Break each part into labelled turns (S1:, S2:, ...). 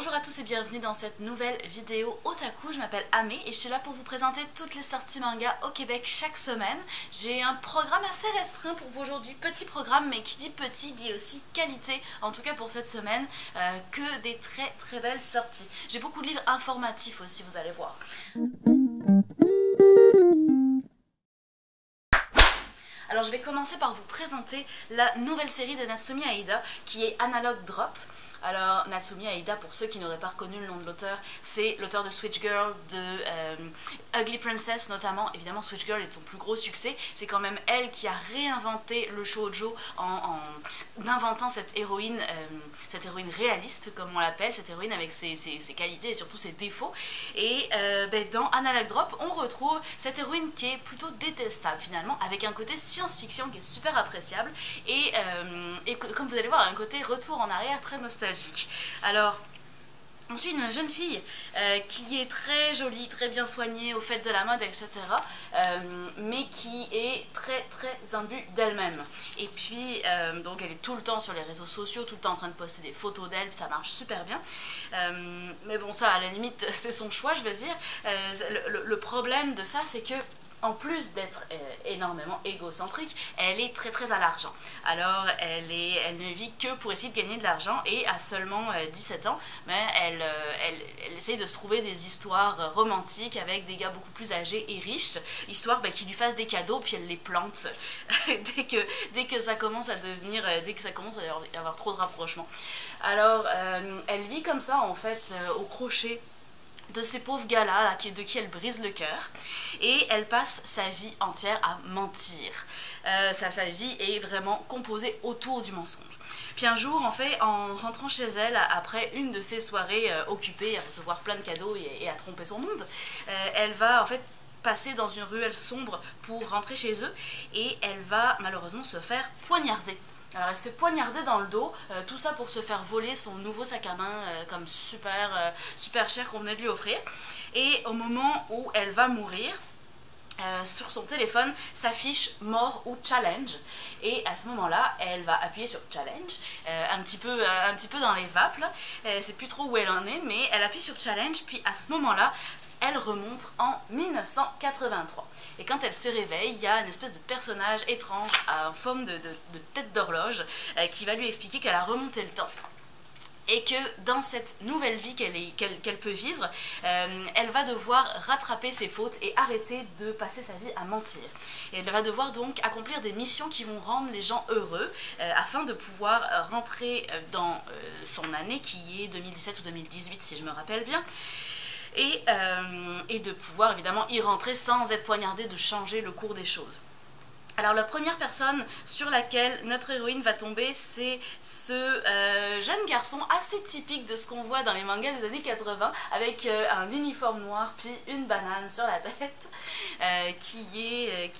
S1: Bonjour à tous et bienvenue dans cette nouvelle vidéo otaku. Je m'appelle Ame et je suis là pour vous présenter toutes les sorties manga au Québec chaque semaine. J'ai un programme assez restreint pour vous aujourd'hui, petit programme, mais qui dit petit dit aussi qualité, en tout cas pour cette semaine, que des très belles sorties. J'ai beaucoup de livres informatifs aussi, vous allez voir. Alors je vais commencer par vous présenter la nouvelle série de Natsumi Aida qui est Analog Drop. Alors Natsumi Aida, pour ceux qui n'auraient pas reconnu le nom de l'auteur, c'est l'auteur de Switch Girl, de Ugly Princess notamment. Évidemment Switch Girl est son plus gros succès, c'est quand même elle qui a réinventé le shoujo en inventant cette héroïne réaliste comme on l'appelle, cette héroïne avec ses qualités et surtout ses défauts. Et dans Analog Drop on retrouve cette héroïne qui est plutôt détestable finalement, avec un côté science-fiction qui est super appréciable et comme vous allez voir un côté retour en arrière très nostalgique. Alors, on suit une jeune fille qui est très jolie, très bien soignée, au fait de la mode, etc. Mais qui est très imbue d'elle-même. Et puis, donc elle est tout le temps sur les réseaux sociaux, tout le temps en train de poster des photos d'elle, ça marche super bien. Mais bon, ça, à la limite, c'est son choix, je veux dire. Le problème de ça, c'est que en plus d'être énormément égocentrique, elle est très à l'argent. Alors elle ne vit que pour essayer de gagner de l'argent et à seulement 17 ans, mais elle essaye de se trouver des histoires romantiques avec des gars beaucoup plus âgés et riches, histoire qui lui fassent des cadeaux puis elle les plante dès que ça commence à devenir, dès que ça commence à y avoir trop de rapprochement. Alors elle vit comme ça en fait au crochet de ces pauvres gars-là de qui elle brise le cœur, et elle passe sa vie entière à mentir. Sa vie est vraiment composée autour du mensonge. Puis un jour, en fait, en rentrant chez elle, après une de ses soirées occupées à recevoir plein de cadeaux et à tromper son monde, elle va en fait passer dans une ruelle sombre pour rentrer chez eux, et elle va malheureusement se faire poignarder. Alors elle se fait poignarder dans le dos, tout ça pour se faire voler son nouveau sac à main comme super cher qu'on venait de lui offrir. Et au moment où elle va mourir, sur son téléphone s'affiche mort ou challenge, et à ce moment là elle va appuyer sur challenge, un petit peu dans les vapes là, c'est plus trop où elle en est, mais elle appuie sur challenge, puis à ce moment là elle remonte en 1983. Et quand elle se réveille, il y a une espèce de personnage étrange en forme de tête d'horloge qui va lui expliquer qu'elle a remonté le temps. Et que dans cette nouvelle vie qu'elle peut vivre, elle va devoir rattraper ses fautes et arrêter de passer sa vie à mentir. Et elle va devoir donc accomplir des missions qui vont rendre les gens heureux afin de pouvoir rentrer dans son année qui est 2017 ou 2018 si je me rappelle bien. Et de pouvoir évidemment y rentrer sans être poignardée, de changer le cours des choses. Alors la première personne sur laquelle notre héroïne va tomber, c'est ce jeune garçon assez typique de ce qu'on voit dans les mangas des années 80, avec un uniforme noir puis une banane sur la tête, qui est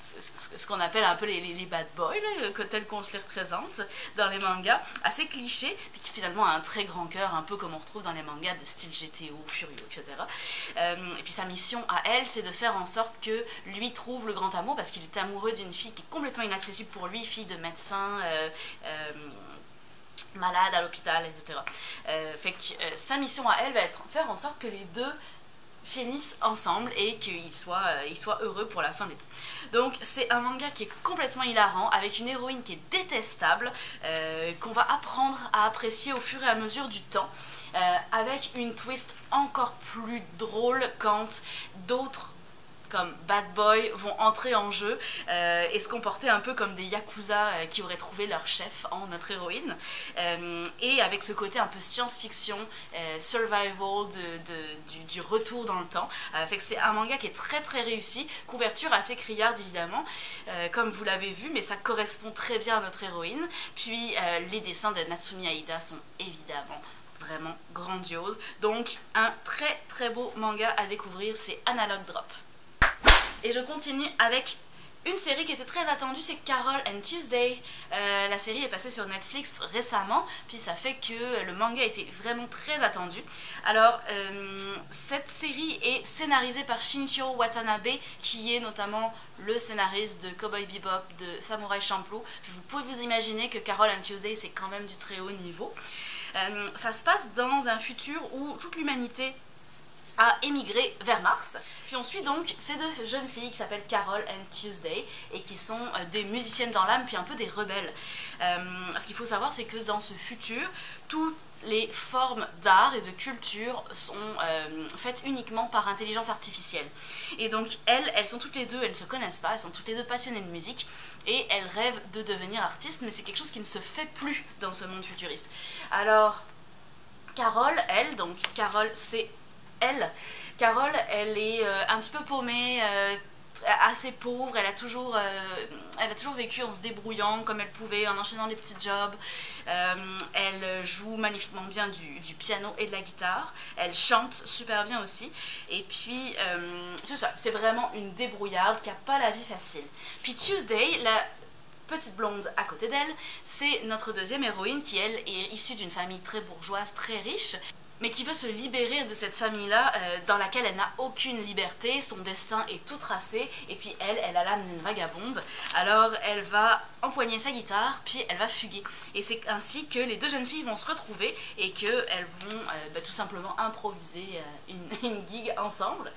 S1: ce qu'on appelle un peu les bad boys, là, tels qu'on se les représente dans les mangas, assez cliché, puis qui finalement a un très grand cœur, un peu comme on retrouve dans les mangas de style GTO, Furio, etc. Et puis sa mission à elle, c'est de faire en sorte que lui trouve le grand amour, parce qu'il est amoureux d'une fille qui est complètement inaccessible pour lui, fille de médecin, malade à l'hôpital, etc. Fait que sa mission à elle va être faire en sorte que les deux finissent ensemble et qu'ils soient heureux pour la fin des temps. Donc c'est un manga qui est complètement hilarant, avec une héroïne qui est détestable, qu'on va apprendre à apprécier au fur et à mesure du temps, avec une twist encore plus drôle quand d'autres comme Bad Boy vont entrer en jeu et se comporter un peu comme des yakuza qui auraient trouvé leur chef en notre héroïne, et avec ce côté un peu science-fiction, survival du retour dans le temps. Fait que c'est un manga qui est très réussi, couverture assez criarde évidemment, comme vous l'avez vu, mais ça correspond très bien à notre héroïne. Puis les dessins de Natsumi Aida sont évidemment vraiment grandioses, donc un très beau manga à découvrir, c'est Analog Drop. Et je continue avec une série qui était très attendue, c'est Carol and Tuesday. La série est passée sur Netflix récemment, puis ça fait que le manga était vraiment très attendu. Alors, cette série est scénarisée par Shinichiro Watanabe, qui est notamment le scénariste de Cowboy Bebop, de Samurai Champloo. Vous pouvez vous imaginer que Carol and Tuesday, c'est quand même du très haut niveau. Ça se passe dans un futur où toute l'humanité a émigré vers Mars. Puis on suit donc ces deux jeunes filles qui s'appellent Carol et Tuesday et qui sont des musiciennes dans l'âme puis un peu des rebelles. Ce qu'il faut savoir, c'est que dans ce futur, toutes les formes d'art et de culture sont faites uniquement par intelligence artificielle. Et donc elles sont toutes les deux, elles ne se connaissent pas, elles sont toutes les deux passionnées de musique et elles rêvent de devenir artistes, mais c'est quelque chose qui ne se fait plus dans ce monde futuriste. Alors Carol, Carol c'est elle. Carol, elle est un petit peu paumée, assez pauvre, elle a toujours vécu en se débrouillant comme elle pouvait, en enchaînant les petits jobs. Elle joue magnifiquement bien du piano et de la guitare, elle chante super bien aussi, et puis c'est ça, c'est vraiment une débrouillarde qui n'a pas la vie facile. Puis Tuesday, la petite blonde à côté d'elle, c'est notre deuxième héroïne qui, elle, est issue d'une famille très bourgeoise, très riche, mais qui veut se libérer de cette famille-là dans laquelle elle n'a aucune liberté, son destin est tout tracé, et puis elle a l'âme d'une vagabonde, alors elle va empoigner sa guitare, puis elle va fuguer. Et c'est ainsi que les deux jeunes filles vont se retrouver et qu'elles vont tout simplement improviser une gig ensemble.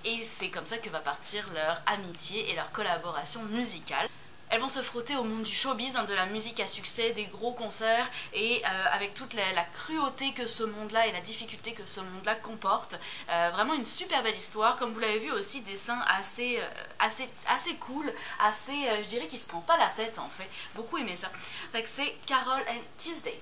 S1: Et c'est comme ça que va partir leur amitié et leur collaboration musicale. Elles vont se frotter au monde du showbiz, de la musique à succès, des gros concerts, et avec toute la cruauté que ce monde-là et la difficulté que ce monde-là comporte. Vraiment une super belle histoire, comme vous l'avez vu aussi, dessin assez cool, je dirais qu'il se prend pas la tête en fait. Beaucoup aimé ça. Fait que c'est Carol and Tuesday.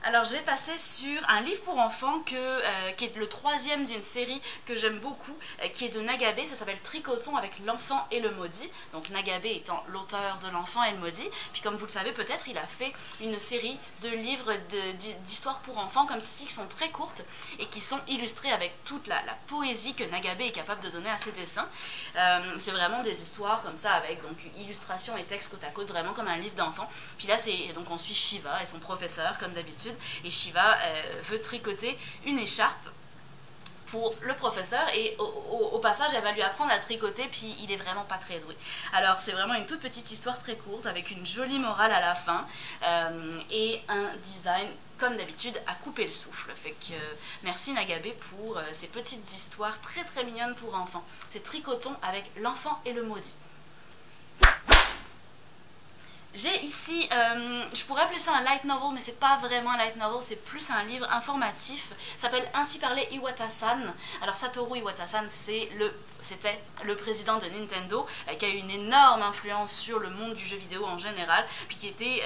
S1: Alors je vais passer sur un livre pour enfants qui est le troisième d'une série que j'aime beaucoup, qui est de Nagabe, ça s'appelle Tricoton avec l'enfant et le maudit. Donc Nagabe étant l'auteur de l'enfant et le maudit, puis comme vous le savez peut-être, il a fait une série de livres d'histoires pour enfants comme ceci qui sont très courtes et qui sont illustrées avec toute la poésie que Nagabe est capable de donner à ses dessins. C'est vraiment des histoires comme ça avec donc illustration et texte côte à côte, vraiment comme un livre d'enfant. Puis là donc on suit Shiva et son professeur comme d'habitude. Et Shiva veut tricoter une écharpe pour le professeur et au passage elle va lui apprendre à tricoter, puis il est vraiment pas très doué. Alors c'est vraiment une toute petite histoire très courte avec une jolie morale à la fin et un design comme d'habitude à couper le souffle. Fait que merci Nagabe pour ces petites histoires très très mignonnes pour enfants. C'est Tricoton avec l'enfant et le maudit. J'ai ici, je pourrais appeler ça un light novel, mais c'est pas vraiment un light novel, c'est plus un livre informatif. Ça s'appelle Ainsi parlait Iwata-san. Alors Satoru Iwata-san, c'était le président de Nintendo, qui a eu une énorme influence sur le monde du jeu vidéo en général, puis qui était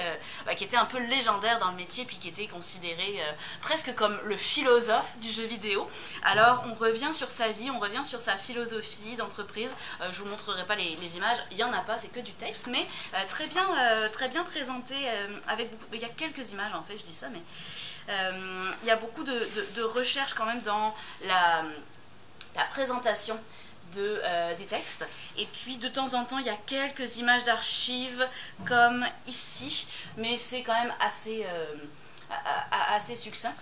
S1: un peu légendaire dans le métier, puis qui était considéré presque comme le philosophe du jeu vidéo. Alors on revient sur sa vie, on revient sur sa philosophie d'entreprise. Je vous montrerai pas les images, il y en a pas, c'est que du texte, mais très bien présenté, il y a quelques images en fait, je dis ça, mais il y a beaucoup de recherches quand même dans la présentation des textes, et puis de temps en temps il y a quelques images d'archives comme ici, mais c'est quand même assez succinct.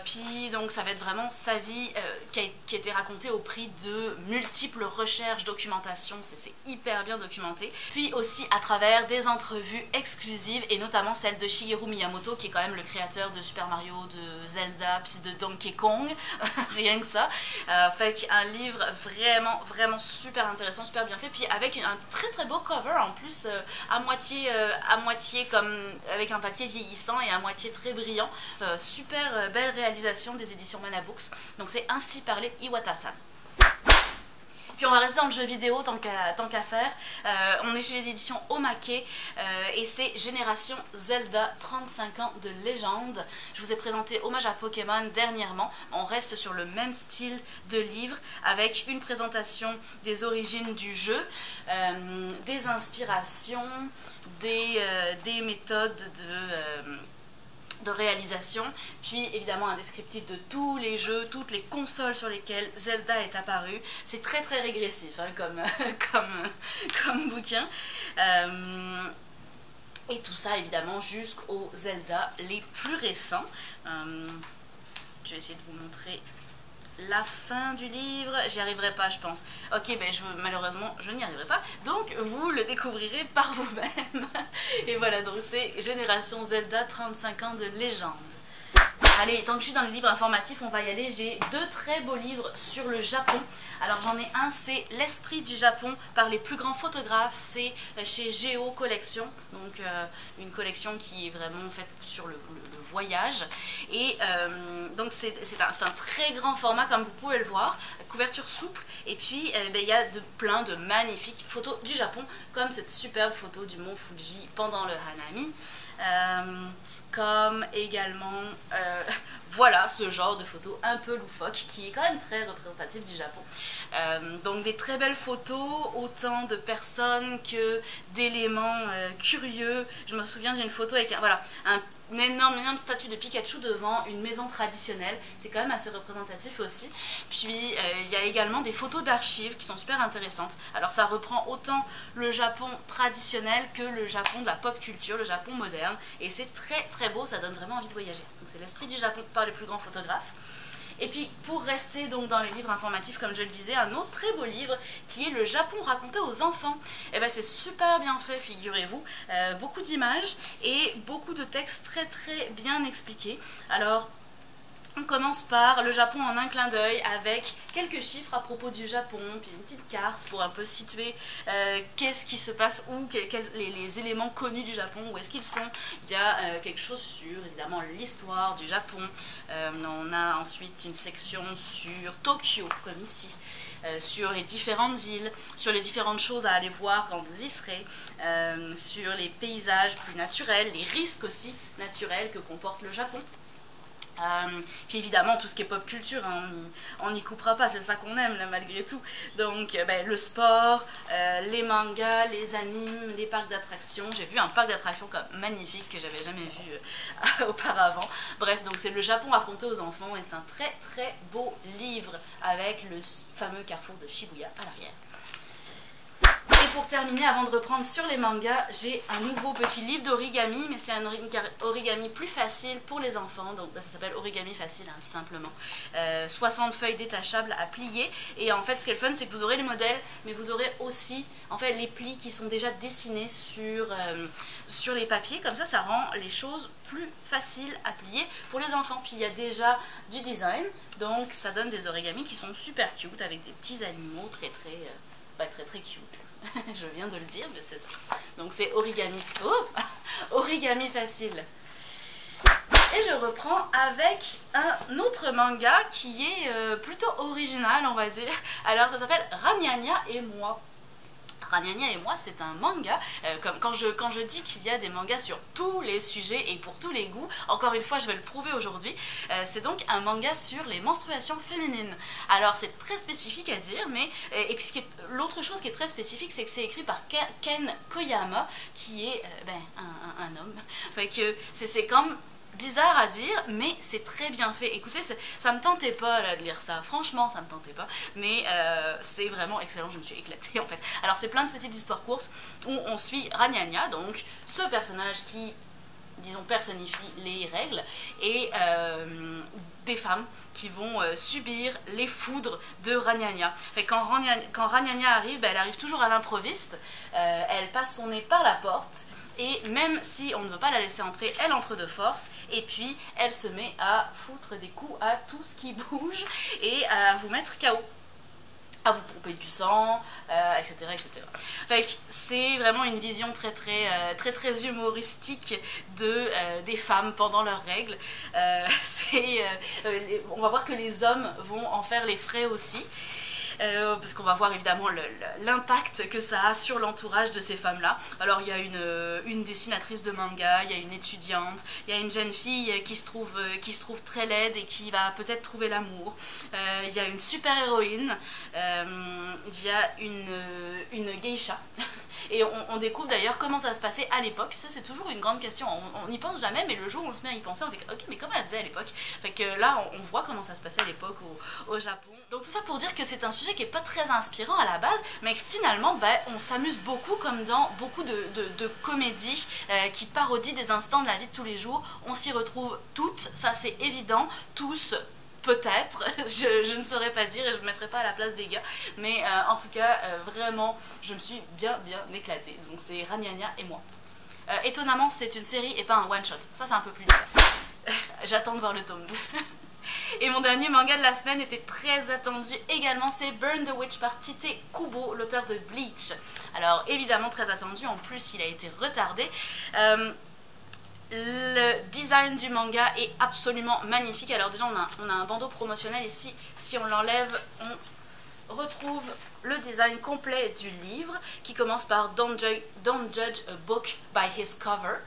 S1: Puis donc ça va être vraiment sa vie qui a été racontée au prix de multiples recherches, documentations, c'est hyper bien documenté. Puis aussi à travers des entrevues exclusives, et notamment celle de Shigeru Miyamoto, qui est quand même le créateur de Super Mario, de Zelda, puis de Donkey Kong, rien que ça. Fait qu'un livre vraiment super intéressant, super bien fait, puis avec un très très beau cover en plus, à moitié comme avec un papier vieillissant et à moitié très brillant. Super belle réalisation des éditions Manabooks. Donc c'est Ainsi parlait Iwata-san. Puis on va rester dans le jeu vidéo tant qu'à faire. On est chez les éditions Omake et c'est Génération Zelda 35 ans de légende. Je vous ai présenté Hommage à Pokémon dernièrement. On reste sur le même style de livre avec une présentation des origines du jeu, des inspirations, des méthodes de réalisation, puis évidemment un descriptif de tous les jeux, toutes les consoles sur lesquelles Zelda est apparu. C'est très régressif hein, comme bouquin. Et tout ça évidemment jusqu'aux Zelda les plus récents. Je vais essayer de vous montrer la fin du livre, j'y arriverai pas je pense. Ok, ben malheureusement je n'y arriverai pas, donc vous le découvrirez par vous-même. Et voilà, donc c'est Génération Zelda 35 ans de légende. Allez, tant que je suis dans les livres informatifs, on va y aller. J'ai deux très beaux livres sur le Japon. Alors j'en ai un, c'est L'Esprit du Japon par les plus grands photographes. C'est chez Géo Collection, donc une collection qui est vraiment faite sur le voyage. Et donc c'est un très grand format comme vous pouvez le voir, couverture souple. Et puis il y a plein de magnifiques photos du Japon, comme cette superbe photo du mont Fuji pendant le Hanami. Comme également voilà ce genre de photos un peu loufoque qui est quand même très représentatif du Japon. Donc des très belles photos, autant de personnes que d'éléments curieux. Je me souviens d'une photo avec une énorme statue de Pikachu devant une maison traditionnelle, c'est quand même assez représentatif aussi. Puis il y a également des photos d'archives qui sont super intéressantes. Alors ça reprend autant le Japon traditionnel que le Japon de la pop culture, le Japon moderne, et c'est très très beau, ça donne vraiment envie de voyager. Donc c'est L'Esprit du Japon par les plus grands photographes. Et puis pour rester donc dans les livres informatifs, comme je le disais, un autre très beau livre qui est Le Japon raconté aux enfants. Et ben c'est super bien fait, figurez-vous, beaucoup d'images et beaucoup de textes très très bien expliqués. Alors on commence par le Japon en un clin d'œil avec quelques chiffres à propos du Japon, puis une petite carte pour un peu situer qu'est-ce qui se passe, où, les éléments connus du Japon, où est-ce qu'ils sont. Il y a quelque chose sur, évidemment, l'histoire du Japon. On a ensuite une section sur Tokyo, comme ici. Sur les différentes villes, sur les différentes choses à aller voir quand vous y serez, sur les paysages plus naturels, les risques aussi naturels que comporte le Japon. Puis évidemment tout ce qui est pop culture, hein, on n'y coupera pas, c'est ça qu'on aime là malgré tout. Donc le sport, les mangas, les animes, les parcs d'attractions. J'ai vu un parc d'attractions magnifique que j'avais jamais vu auparavant. Bref, donc c'est Le Japon raconté aux enfants et c'est un très très beau livre avec le fameux carrefour de Shibuya à l'arrière. Et pour terminer, avant de reprendre sur les mangas, j'ai un nouveau petit livre d'origami, mais c'est un origami plus facile pour les enfants, donc ça s'appelle Origami Facile, hein, tout simplement. 60 feuilles détachables à plier, et en fait ce qui est le fun, c'est que vous aurez les modèles, mais vous aurez aussi en fait les plis qui sont déjà dessinés sur les papiers, comme ça rend les choses plus faciles à plier pour les enfants. Puis il y a déjà du design, donc ça donne des origamis qui sont super cute, avec des petits animaux très cute. Je viens de le dire, mais c'est ça. Donc c'est origami. Oh, origami facile. Et je reprends avec un autre manga qui est plutôt original, on va dire. Alors ça s'appelle Ranyanya et moi. Ranyanya et moi, c'est un manga, quand je dis qu'il y a des mangas sur tous les sujets et pour tous les goûts, encore une fois je vais le prouver aujourd'hui, c'est donc un manga sur les menstruations féminines. Alors c'est très spécifique à dire, mais et puis l'autre chose qui est très spécifique, c'est que c'est écrit par Ken Koyama, qui est un homme. Fait que c'est comme bizarre à dire, mais c'est très bien fait. Écoutez, ça me tentait pas là, de lire ça, franchement ça me tentait pas, mais c'est vraiment excellent, je me suis éclatée en fait. Alors c'est plein de petites histoires courtes où on suit Ranyanya, donc ce personnage qui, disons, personnifie les règles, et des femmes qui vont subir les foudres de Ranyanya. Quand Ranyanya arrive, elle arrive toujours à l'improviste, elle passe son nez par la porte, et même si on ne veut pas la laisser entrer, elle entre de force, et puis elle se met à foutre des coups à tout ce qui bouge et à vous mettre KO, à vous pomper du sang, etc. Fait que c'est vraiment une vision très humoristique des femmes pendant leurs règles. On va voir que les hommes vont en faire les frais aussi. Parce qu'on va voir évidemment l'impact que ça a sur l'entourage de ces femmes-là. Alors il y a une dessinatrice de manga, il y a une étudiante, il y a une jeune fille qui se trouve très laide et qui va peut-être trouver l'amour. Il y a une super héroïne, il y a une geisha. Et on découvre d'ailleurs comment ça se passait à l'époque. Ça c'est toujours une grande question, on n'y pense jamais, mais le jour où on se met à y penser, on fait ok, mais comment elle faisait à l'époque? Fait que là on voit comment ça se passait à l'époque au Japon. Donc tout ça pour dire que c'est un sujet qui est pas très inspirant à la base, mais que finalement on s'amuse beaucoup, comme dans beaucoup de comédies qui parodient des instants de la vie de tous les jours. On s'y retrouve toutes, ça c'est évident, tous, peut-être, je ne saurais pas dire et je ne me mettrai pas à la place des gars, mais en tout cas vraiment je me suis bien éclatée. Donc c'est Ragnagna et moi. Étonnamment c'est une série et pas un one shot, ça c'est un peu plus dur. J'attends de voir le tome 2. Et mon dernier manga de la semaine était très attendu également, c'est Burn the Witch par Tite Kubo, l'auteur de Bleach. Alors évidemment très attendu, en plus il a été retardé. Le design du manga est absolument magnifique. Alors déjà on a un bandeau promotionnel ici, si on l'enlève on retrouve le design complet du livre qui commence par Don't judge a book by his cover.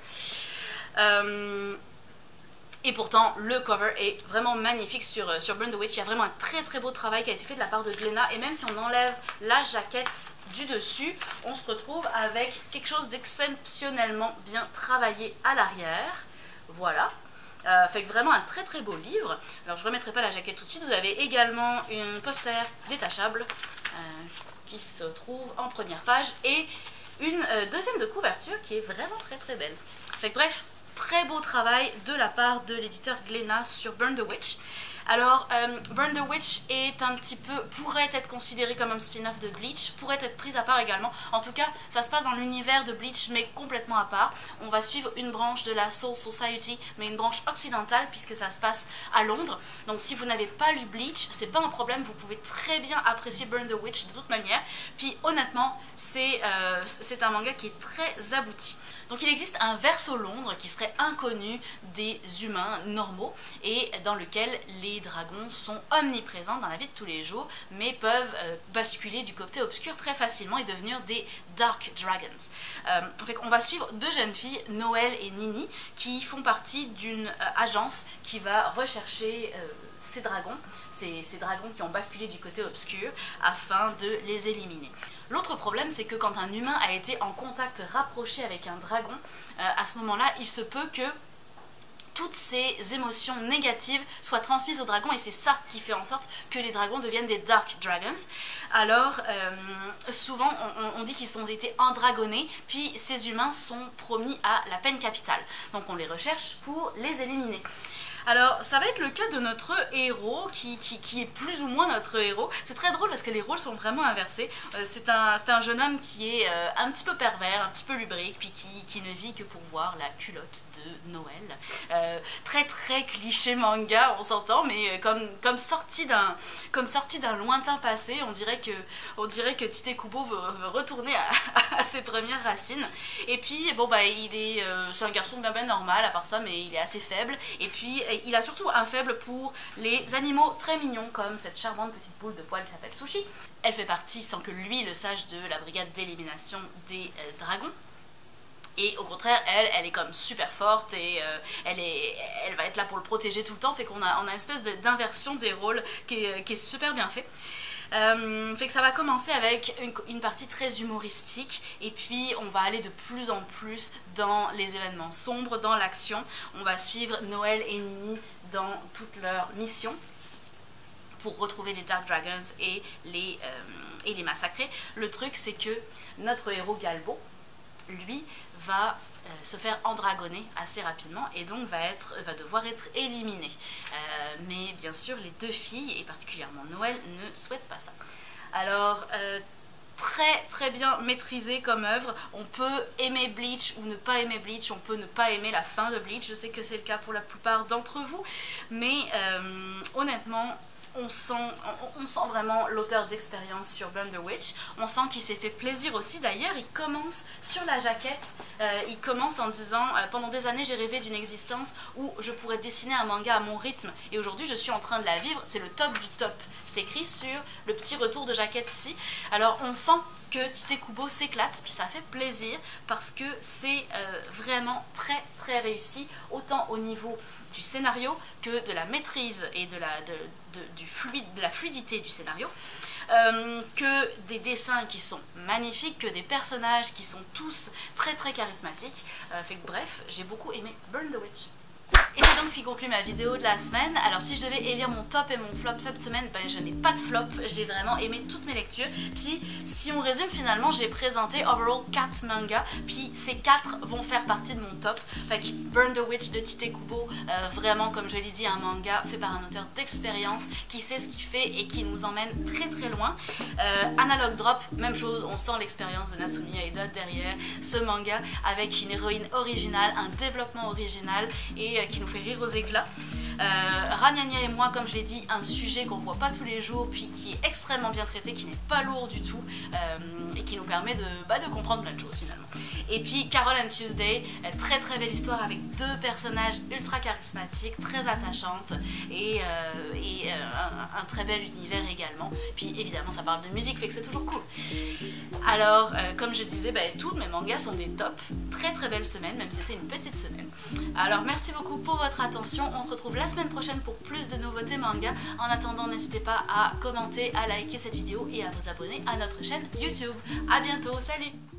S1: Et pourtant, le cover est vraiment magnifique sur Burn the Witch. Il y a vraiment un très beau travail qui a été fait de la part de Glénat. Et même si on enlève la jaquette du dessus, on se retrouve avec quelque chose d'exceptionnellement bien travaillé à l'arrière. Voilà. Fait que vraiment un très beau livre. Alors je ne remettrai pas la jaquette tout de suite. Vous avez également un poster détachable qui se trouve en première page. Et une deuxième de couverture qui est vraiment très belle. Fait que bref. Très beau travail de la part de l'éditeur Glénat sur Burn the Witch. Alors, Burn the Witch est un petit peu, pourrait être considéré comme un spin-off de Bleach, pourrait être prise à part également. En tout cas, ça se passe dans l'univers de Bleach, mais complètement à part. On va suivre une branche de la Soul Society, mais une branche occidentale, puisque ça se passe à Londres. Donc si vous n'avez pas lu Bleach, c'est pas un problème, vous pouvez très bien apprécier Burn the Witch de toute manière. Puis honnêtement, c'est un manga qui est très abouti. Donc il existe un verso Londres qui serait inconnu des humains normaux et dans lequel les dragons sont omniprésents dans la vie de tous les jours mais peuvent basculer du côté obscur très facilement et devenir des Dark Dragons. On va suivre deux jeunes filles, Noël et Nini, qui font partie d'une agence qui va rechercher ces dragons, ces dragons qui ont basculé du côté obscur afin de les éliminer. L'autre problème, c'est que quand un humain a été en contact rapproché avec un dragon, à ce moment-là, il se peut que toutes ces émotions négatives soient transmises aux dragons et c'est ça qui fait en sorte que les dragons deviennent des Dark Dragons. Alors souvent on dit qu'ils ont été endragonnés puis ces humains sont promis à la peine capitale. Donc on les recherche pour les éliminer. Alors ça va être le cas de notre héros qui est plus ou moins notre héros. C'est très drôle parce que les rôles sont vraiment inversés. C'est un jeune homme qui est un petit peu pervers, un petit peu lubrique, puis qui ne vit que pour voir la culotte de Noël. Très cliché manga, on s'entend, mais comme sorti d'un lointain passé, on dirait que Tite Kubo veut retourner à ses premières racines. Et puis bon bah c'est un garçon bien normal à part ça, mais il est assez faible. Et puis il a surtout un faible pour les animaux très mignons comme cette charmante petite boule de poils qui s'appelle Sushi. Elle fait partie, sans que lui le sache, de la brigade d'élimination des dragons. Et au contraire, elle est comme super forte et elle va être là pour le protéger tout le temps. Fait qu'on a une espèce d'inversion des rôles qui est super bien fait. Fait que ça va commencer avec une partie très humoristique et puis on va aller de plus en plus dans les événements sombres, dans l'action. On va suivre Noël et Nini dans toute leur mission pour retrouver les Dark Dragons et les massacrer. Le truc c'est que notre héros Galbo, lui, va se faire endragonner assez rapidement et donc va devoir être éliminé. Mais bien sûr, les deux filles, et particulièrement Noël, ne souhaitent pas ça. Alors, très bien maîtrisé comme œuvre. On peut aimer Bleach ou ne pas aimer Bleach, on peut ne pas aimer la fin de Bleach, je sais que c'est le cas pour la plupart d'entre vous, mais honnêtement, on sent vraiment l'auteur d'expérience sur Burn the Witch. On sent qu'il s'est fait plaisir aussi. D'ailleurs, il commence sur la jaquette. Il commence en disant pendant des années, j'ai rêvé d'une existence où je pourrais dessiner un manga à mon rythme. Et aujourd'hui, je suis en train de la vivre. C'est le top du top. C'est écrit sur le petit retour de jaquette ici. Alors, on sent que Tite Kubo s'éclate, puis ça fait plaisir parce que c'est vraiment très réussi, autant au niveau du scénario que de la maîtrise et de la fluidité du scénario, que des dessins qui sont magnifiques, que des personnages qui sont tous très charismatiques. Fait que bref, j'ai beaucoup aimé Burn the Witch. Et c'est donc ce qui conclut ma vidéo de la semaine. Alors si je devais élire mon top et mon flop cette semaine, ben, je n'ai pas de flop, j'ai vraiment aimé toutes mes lectures. Puis si on résume, finalement j'ai présenté overall 4 mangas, puis ces 4 vont faire partie de mon top. Fait que Burn the Witch de Tite Kubo, vraiment comme je l'ai dit, un manga fait par un auteur d'expérience qui sait ce qu'il fait et qui nous emmène très très loin. Analog Drop, même chose, on sent l'expérience de Natsumi Aida derrière ce manga avec une héroïne originale, un développement original et qui nous fait rire aux éclats. Ranyanya et moi, comme je l'ai dit, un sujet qu'on voit pas tous les jours, puis qui est extrêmement bien traité, qui n'est pas lourd du tout et qui nous permet de comprendre plein de choses finalement. Et puis Carol and Tuesday, très très belle histoire avec 2 personnages ultra charismatiques, très attachantes et un très bel univers également. Puis évidemment ça parle de musique, fait que c'est toujours cool. Alors comme je disais, tous mes mangas sont des tops, très très belle semaine, même si c'était une petite semaine. Alors merci beaucoup pour votre attention, on se retrouve la semaine prochaine pour plus de nouveautés manga. En attendant, n'hésitez pas à commenter, à liker cette vidéo et à vous abonner à notre chaîne YouTube. A bientôt, salut!